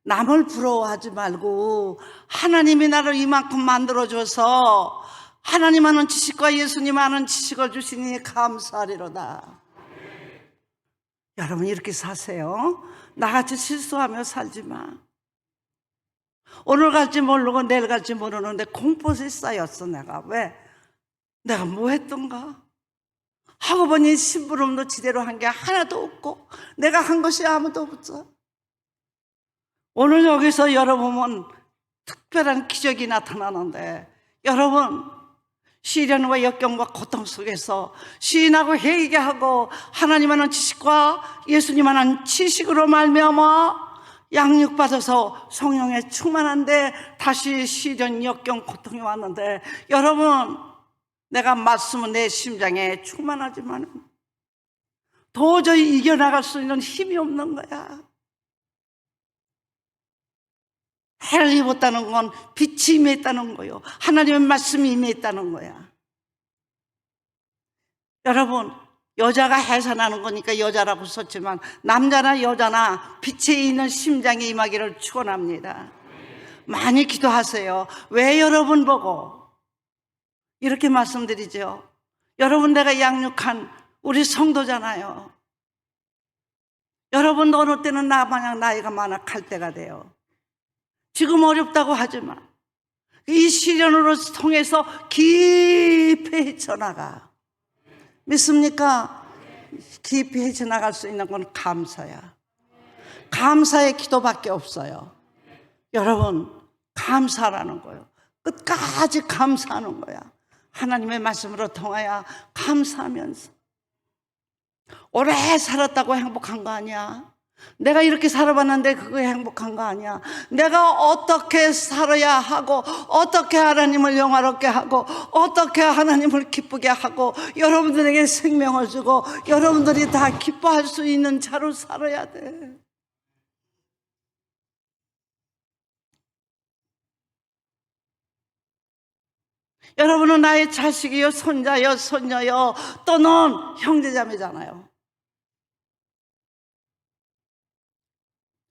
남을 부러워하지 말고 하나님이 나를 이만큼 만들어줘서 하나님 아는 지식과 예수님 아는 지식을 주시니 감사하리로다. 여러분 이렇게 사세요. 나같이 실수하며 살지 마. 오늘 갈지 모르고 내일 갈지 모르는데 공포에 쌓였어 내가. 왜? 내가 뭐 했던가? 하고 보니 심부름도 제대로 한 게 하나도 없고 내가 한 것이 아무도 없어. 오늘 여기서 여러분은 특별한 기적이 나타나는데 여러분 시련과 역경과 고통 속에서 시인하고 회개하고 하나님 아는 지식과 예수님 아는 지식으로 말미암아 양육받아서 성령에 충만한데 다시 시련, 역경, 고통이 왔는데 여러분 내가 말씀은 내 심장에 충만하지만 도저히 이겨나갈 수 있는 힘이 없는 거야. 해를 입었다는 건 빛이 임했다는 거요. 하나님의 말씀이 임했다는 거야. 여러분, 여자가 해서 나는 거니까 여자라고 썼지만 남자나 여자나 빛에 있는 심장에 임하기를 축원합니다. 많이 기도하세요. 왜 여러분 보고 이렇게 말씀드리죠. 여러분 내가 양육한 우리 성도잖아요. 여러분도 어느 때는 나 마냥 나이가 많아 갈 때가 돼요. 지금 어렵다고 하지만 이 시련으로 통해서 깊이 헤쳐나가. 믿습니까? 깊이 헤쳐나갈 수 있는 건 감사야. 감사의 기도밖에 없어요. 여러분 감사라는 거예요. 끝까지 감사하는 거야. 하나님의 말씀으로 통하여 감사하면서. 오래 살았다고 행복한 거 아니야. 내가 이렇게 살아봤는데 그게 행복한 거 아니야. 내가 어떻게 살아야 하고 어떻게 하나님을 영화롭게 하고 어떻게 하나님을 기쁘게 하고 여러분들에게 생명을 주고 여러분들이 다 기뻐할 수 있는 자로 살아야 돼. 여러분은 나의 자식이요 손자요 손녀요 또는 형제자매잖아요.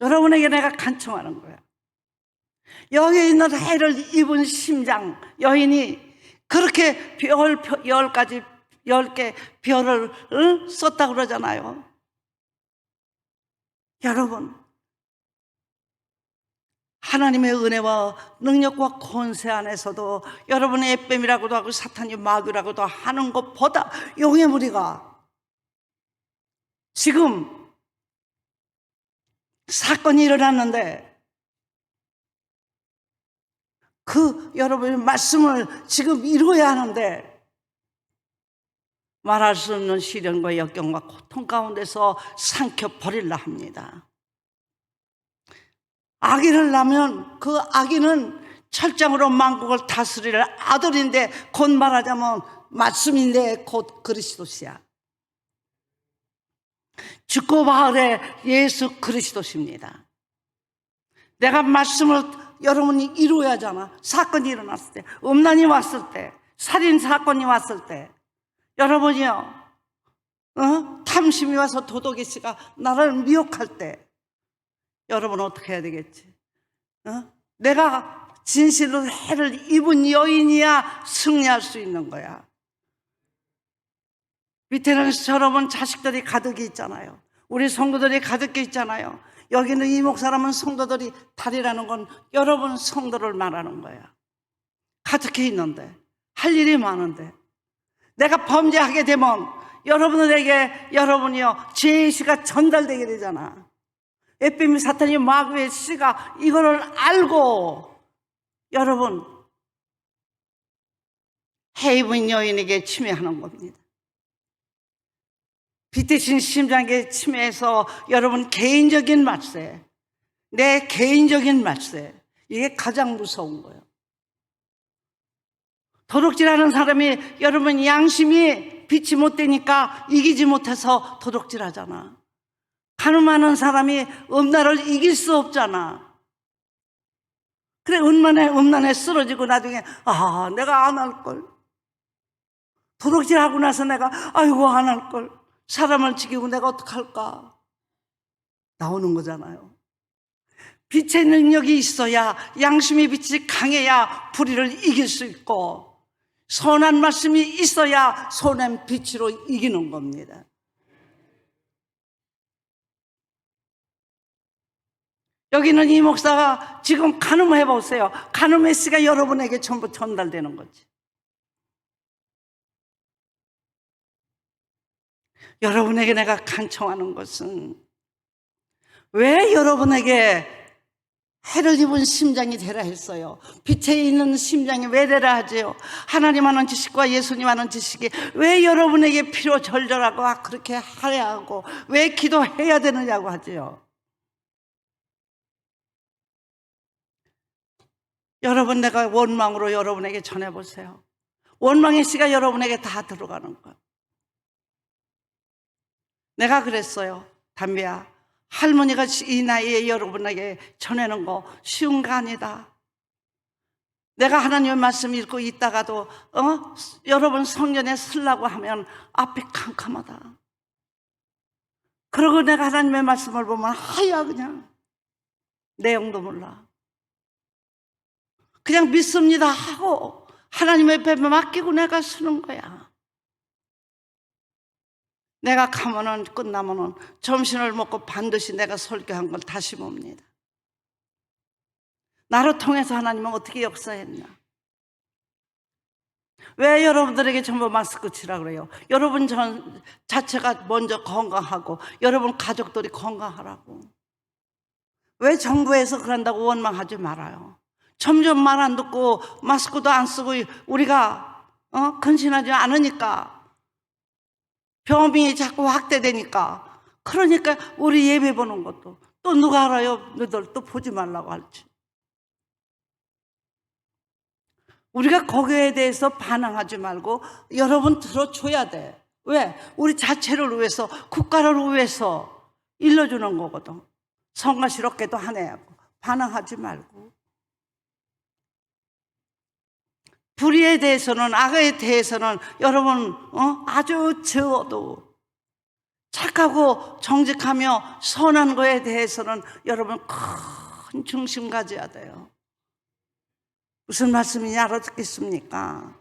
여러분에게 내가 간청하는 거야. 여기 있는 해를 입은 심장 여인이 그렇게 10개 별을 썼다고 그러잖아요. 여러분 하나님의 은혜와 능력과 권세 안에서도 여러분의 에뱀이라고도 하고 사탄이 마귀라고도 하는 것보다 용의 무리가 지금 사건이 일어났는데 그 여러분의 말씀을 지금 이루어야 하는데 말할 수 없는 시련과 역경과 고통 가운데서 삼켜버리려 합니다. 아기를 낳으면 그 아기는 철장으로 만국을 다스릴 아들인데, 곧 말하자면 말씀인데 곧 그리스도시야. 죽고 부활의 예수 그리스도십니다. 내가 말씀을 여러분이 이루어야 하잖아. 사건이 일어났을 때, 음란이 왔을 때, 살인 사건이 왔을 때, 여러분이요, 탐심이 와서 도덕의 씨가 나를 미혹할 때, 여러분은 어떻게 해야 되겠지? 내가 진실로 해를 입은 여인이야 승리할 수 있는 거야. 밑에는 여러분 자식들이 가득히 있잖아요. 우리 성도들이 가득히 있잖아요. 여기는 이 목사라면 성도들이 다리라는 건 여러분 성도를 말하는 거야. 가득히 있는데, 할 일이 많은데, 내가 범죄하게 되면 여러분들에게 여러분이요 죄의 씨가 전달되게 되잖아. 에ጲ미 사탄이 마귀의 씨가 이거를 알고 여러분 해 입은 여인에게 침해하는 겁니다. 빛대신 심장에 침해해서 여러분 개인적인 말세, 내 개인적인 말세, 이게 가장 무서운 거예요. 도둑질하는 사람이 여러분 양심이 빛이 못 되니까 이기지 못해서 도둑질하잖아. 가늠하는 사람이 음란을 이길 수 없잖아. 그래 음란에 쓰러지고 나중에 내가 안 할걸. 도둑질하고 나서 내가 아이고 안 할걸. 사람을 죽이고 내가 어떡할까. 나오는 거잖아요. 빛의 능력이 있어야, 양심의 빛이 강해야 불의를 이길 수 있고, 선한 말씀이 있어야 선한 빛으로 이기는 겁니다. 여기는 이 목사가 지금 간음해 보세요. 간음의 씨가 여러분에게 전부 전달되는 거지. 여러분에게 내가 간청하는 것은, 왜 여러분에게 해를 입은 심장이 되라 했어요? 빛에 있는 심장이 왜 되라 하지요? 하나님 하는 지식과 예수님 하는 지식이 왜 여러분에게 필요 절절하고 그렇게 하야 하고 왜 기도해야 되느냐고 하지요? 여러분, 내가 원망으로 여러분에게 전해보세요. 원망의 씨가 여러분에게 다 들어가는 거야. 내가 그랬어요. 담비야, 할머니가 이 나이에 여러분에게 전하는 거 쉬운 거 아니다. 내가 하나님의 말씀 읽고 있다가도 여러분 성전에 쓰려고 하면 앞이 캄캄하다. 그러고 내가 하나님의 말씀을 보면 하야 그냥 내용도 몰라. 그냥 믿습니다 하고 하나님의 배 맡기고 내가 쓰는 거야. 내가 가면은 끝나면은 점심을 먹고 반드시 내가 설교한 걸 다시 봅니다. 나를 통해서 하나님은 어떻게 역사했나? 왜 여러분들에게 전부 마스크 치라 그래요? 여러분 자체가 먼저 건강하고 여러분 가족들이 건강하라고. 왜 정부에서 그런다고 원망하지 말아요. 점점 말 안 듣고 마스크도 안 쓰고 우리가 근신하지 않으니까 병이 자꾸 확대되니까, 그러니까 우리 예배 보는 것도 또 누가 알아요? 너희들 또 보지 말라고 할지. 우리가 거기에 대해서 반항하지 말고 여러분 들어줘야 돼. 왜? 우리 자체를 위해서, 국가를 위해서 일러주는 거거든. 성가시럽게도 하네. 반항하지 말고. 불의에 대해서는, 악에 대해서는 여러분 아주 적어도 착하고 정직하며 선한 거에 대해서는 여러분 큰 중심 가져야 돼요. 무슨 말씀인지 알아듣겠습니까?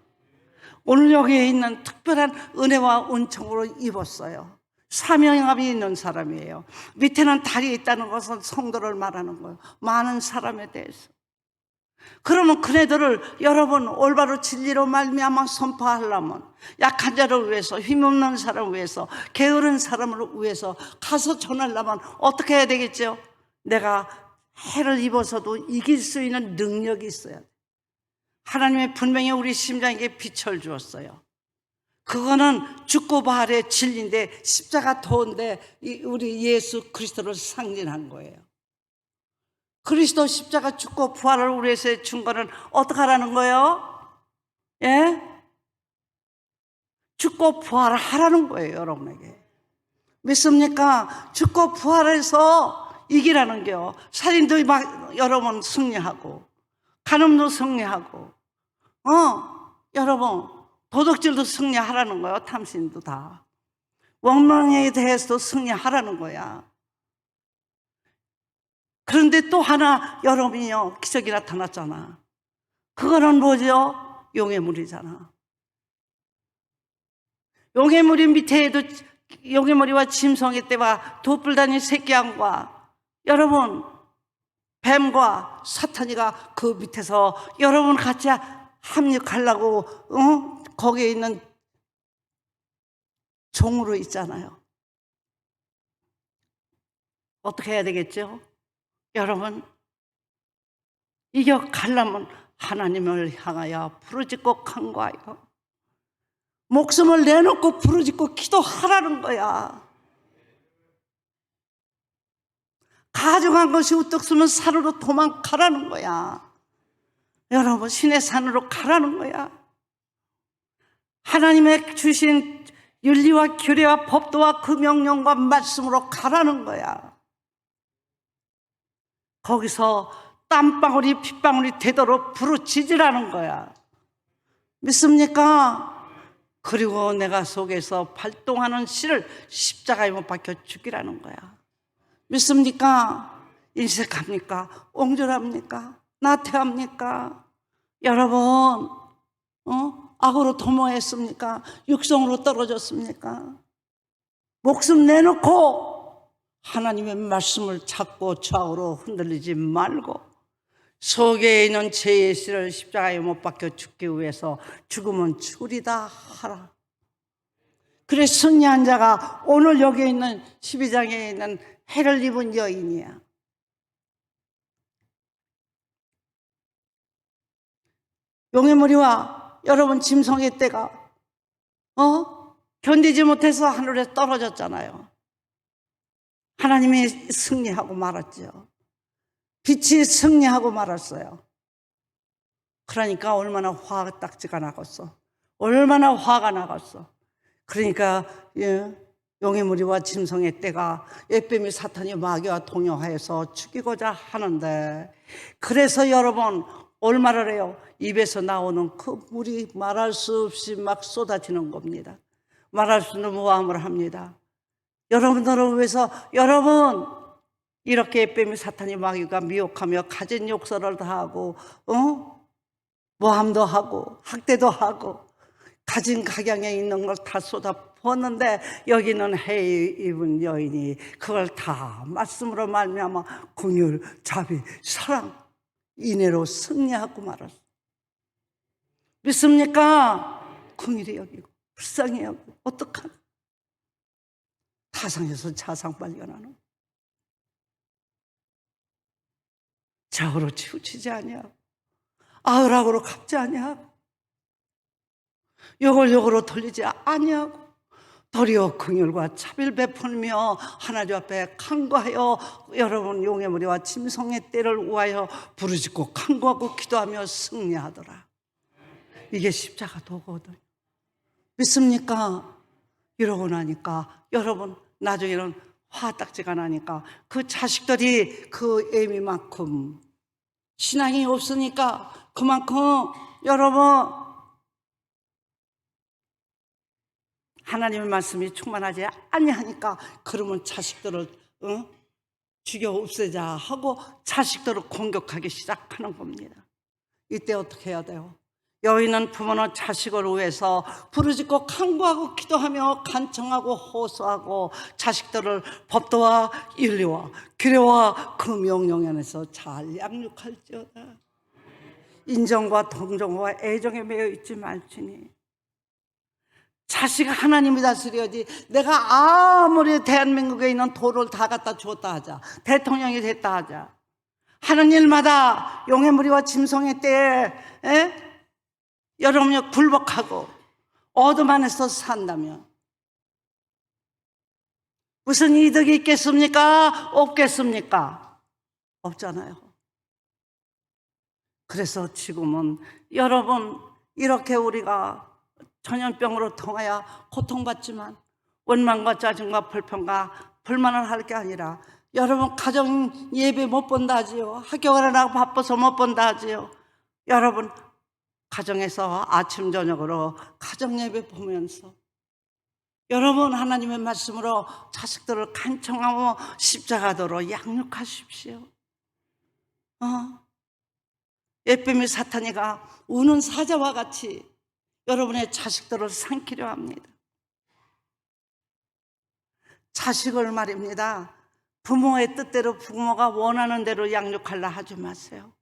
오늘 여기에 있는 특별한 은혜와 은총으로 입었어요. 사명감이 있는 사람이에요. 밑에는 달이 있다는 것은 성도를 말하는 거예요. 많은 사람에 대해서. 그러면 그네들을 여러분 올바로 진리로 말미암아 선포하려면, 약한 자를 위해서, 힘없는 사람을 위해서, 게으른 사람을 위해서 가서 전하려면 어떻게 해야 되겠죠? 내가 해를 입어서도 이길 수 있는 능력이 있어야 돼. 하나님의 분명히 우리 심장에게 빛을 주었어요. 그거는 죽고 부활의 진리인데 십자가 도인데 우리 예수 그리스도를 상징한 거예요. 그리스도 십자가 죽고 부활을 우리에서 준 거는 어떻게 하라는 거예요? 예? 죽고 부활을 하라는 거예요, 여러분에게. 믿습니까? 죽고 부활해서 이기라는 게요. 살인도 막 여러분 승리하고, 간음도 승리하고, 여러분 도둑질도 승리하라는 거예요. 탐심도 다. 원망에 대해서도 승리하라는 거야. 그런데 또 하나 여러분이요, 기적이 나타났잖아. 그거는 뭐죠? 용의 물이잖아. 용의 물이 밑에에도 용의 머리와 짐승의 떼와 돛불다니 새끼양과 여러분 뱀과 사탄이가 그 밑에서 여러분 같이 합력하려고 거기에 있는 종으로 있잖아요. 어떻게 해야 되겠죠? 여러분 이겨가려면 하나님을 향하여 부르짖고 간구하여 목숨을 내놓고 부르짖고 기도하라는 거야. 가져간 것이 우뚝 서면 산으로 도망가라는 거야. 여러분 신의 산으로 가라는 거야. 하나님의 주신 윤리와 규례와 법도와 그 명령과 말씀으로 가라는 거야. 거기서 땀방울이 핏방울이 되도록 부르짖으라는 거야. 믿습니까? 그리고 내가 속에서 발동하는 씨를 십자가에 못 박혀 죽이라는 거야. 믿습니까? 인색합니까? 옹졸합니까? 나태합니까? 여러분 악으로 도모했습니까? 육성으로 떨어졌습니까? 목숨 내놓고 하나님의 말씀을 찾고 좌우로 흔들리지 말고 속에 있는 죄의 씨를 십자가에 못 박혀 죽기 위해서 죽으면 죽으리다 하라. 그래 승리한 자가 오늘 여기 있는 12장에 있는 해를 입은 여인이야. 용의 머리와 여러분 짐승의 떼가 견디지 못해서 하늘에 떨어졌잖아요. 하나님이 승리하고 말았죠. 빛이 승리하고 말았어요. 그러니까 얼마나 화딱지가 나갔어. 얼마나 화가 나갔어. 그러니까 용의 무리와 짐승의 떼가 에뱀이 사탄이 마귀와 동요하여서 죽이고자 하는데, 그래서 여러분 얼마를 해요? 입에서 나오는 그 물이 말할 수 없이 막 쏟아지는 겁니다. 말할 수 없는 모함을 합니다. 여러분들을 위해서 여러분 이렇게 에뱀이 사탄이 마귀가 미혹하며 가진 욕설을 다 하고 모함도 하고 학대도 하고 가진 각양에 있는 걸 다 쏟아붓는데 여기는 해 입은 여인이 그걸 다 말씀으로 말미암아 긍휼, 자비, 사랑, 인애로 승리하고 말았어. 믿습니까? 긍휼히 여기고 불쌍히 여기고 어떡하나? 타상에서 자상 발견하는 좌우로 치우치지 아니하고 아우락으로 갚지 아니하고 요걸요걸로 돌리지 아니하고 도리어 긍휼과 자비를 베풀며 하나님 앞에 간구하여 여러분 용의 무리와 짐승의 떼를 위하여 부르짖고 간구하고 기도하며 승리하더라. 이게 십자가 도거든. 믿습니까? 이러고 나니까 여러분 나중에는 화딱지가 나니까 그 자식들이 그 애미만큼 신앙이 없으니까 그만큼 여러분 하나님의 말씀이 충만하지 아니하니까 그러면 자식들을 죽여 없애자 하고 자식들을 공격하기 시작하는 겁니다. 이때 어떻게 해야 돼요? 여인은 부모는 자식을 위해서 부르짖고 간구하고 기도하며 간청하고 호소하고 자식들을 법도와 윤리와 규례와 그 명령 안에서 잘 양육할지어다. 인정과 동정과 애정에 매여 있지 말지니. 자식 하나님이 다스려야지. 내가 아무리 대한민국에 있는 도를 다 갖다 줬다 하자, 대통령이 됐다 하자, 하는 일마다 용의 무리와 짐승의 때에 여러분이 굴복하고 어둠 안에서 산다면 무슨 이득이 있겠습니까? 없겠습니까? 없잖아요. 그래서 지금은 여러분, 이렇게 우리가 전염병으로 통하여 고통받지만 원망과 짜증과 불평과 불만을 할 게 아니라, 여러분 가정 예배 못 본다 하지요. 학교 가느라고 바빠서 못 본다 하지요. 여러분 가정에서 아침 저녁으로 가정 예배 보면서 여러분 하나님의 말씀으로 자식들을 간청하고 십자가도로 양육하십시오. 예쁨의 사탄이가 우는 사자와 같이 여러분의 자식들을 삼키려 합니다. 자식을 말입니다, 부모의 뜻대로, 부모가 원하는 대로 양육하려 하지 마세요.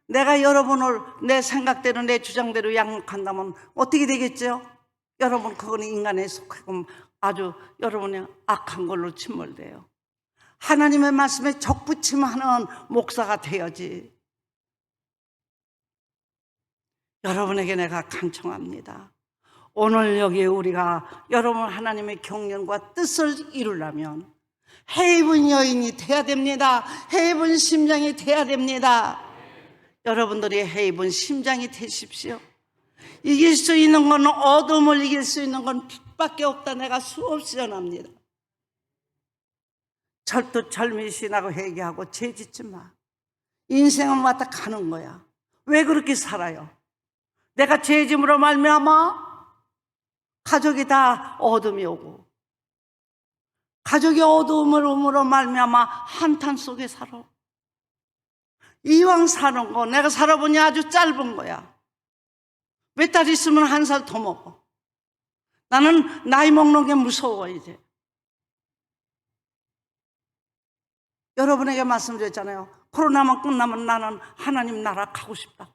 내가 여러분을 내 생각대로, 내 주장대로 양육한다면 어떻게 되겠죠? 여러분, 그건 인간에 속하고 아주 여러분의 악한 걸로 침몰돼요. 하나님의 말씀에 적부침하는 목사가 되어야지. 여러분에게 내가 간청합니다. 오늘 여기 우리가 여러분 하나님의 경륜과 뜻을 이루려면 해입은 여인이 돼야 됩니다. 해입은 심장이 돼야 됩니다. 여러분들이 해입은 심장이 되십시오. 이길 수 있는 건, 어둠을 이길 수 있는 건 빛밖에 없다. 내가 수없이 전합니다. 절미신하고 회개하고 죄 짓지 마. 인생은 왔다 가는 거야. 왜 그렇게 살아요? 내가 죄짐으로 말미암아 가족이 다 어둠이 오고, 가족이 어둠으로 말미암아 한탄 속에 살아. 이왕 사는 거 내가 살아보니 아주 짧은 거야. 몇 달 있으면 한 살 더 먹어. 나는 나이 먹는 게 무서워. 이제 여러분에게 말씀드렸잖아요. 코로나만 끝나면 나는 하나님 나라 가고 싶다고.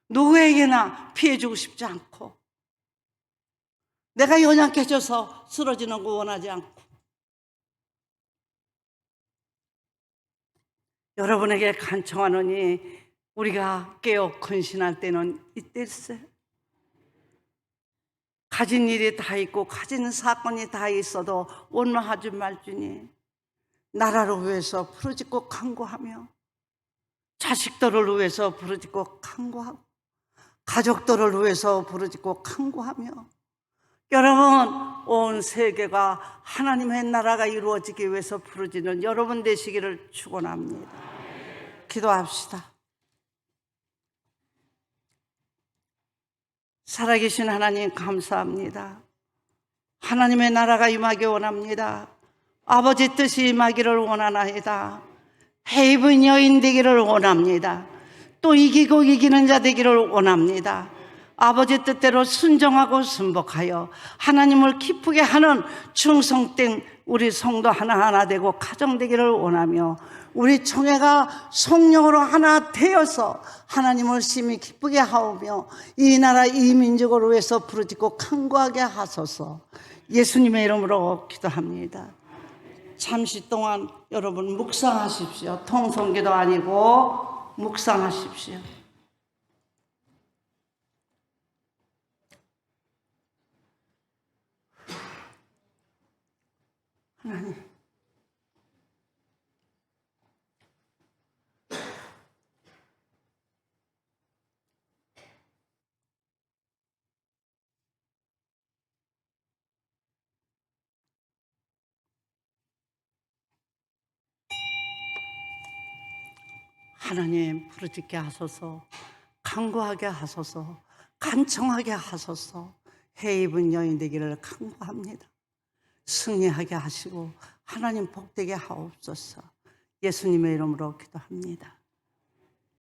누구에게나 피해주고 싶지 않고, 내가 연약해져서 쓰러지는 거 원하지 않고, 여러분에게 간청하노니 우리가 깨어 근신할 때는 이때일세. 가진 일이 다 있고 가진 사건이 다 있어도 원망하지 말지니 나라를 위해서 부르짖고 간구하며, 자식들을 위해서 부르짖고 간구하고, 가족들을 위해서 부르짖고 간구하며, 여러분 온 세계가 하나님의 나라가 이루어지기 위해서 부르짖는 여러분 되시기를 축원합니다. 기도합시다. 살아계신 하나님 감사합니다. 하나님의 나라가 임하기 원합니다. 아버지 뜻이 임하기를 원하나이다. 해입은 여인 되기를 원합니다. 또 이기고 이기는 자 되기를 원합니다. 아버지 뜻대로 순종하고 순복하여 하나님을 기쁘게 하는 충성된 우리 성도 하나하나 되고 가정 되기를 원하며, 우리 총회가 성령으로 하나 되어서 하나님을 심히 기쁘게 하오며 이 나라 이 민족을 위해서 부르짖고 간구하게 하소서. 예수님의 이름으로 기도합니다. 잠시 동안 여러분 묵상하십시오. 통성기도 아니고 묵상하십시오. 하나님, 하나님 부르짖게 하소서, 간구하게 하소서, 간청하게 하소서. 해입은 여인 되기를 간구합니다. 승리하게 하시고 하나님 복되게 하옵소서. 예수님의 이름으로 기도합니다.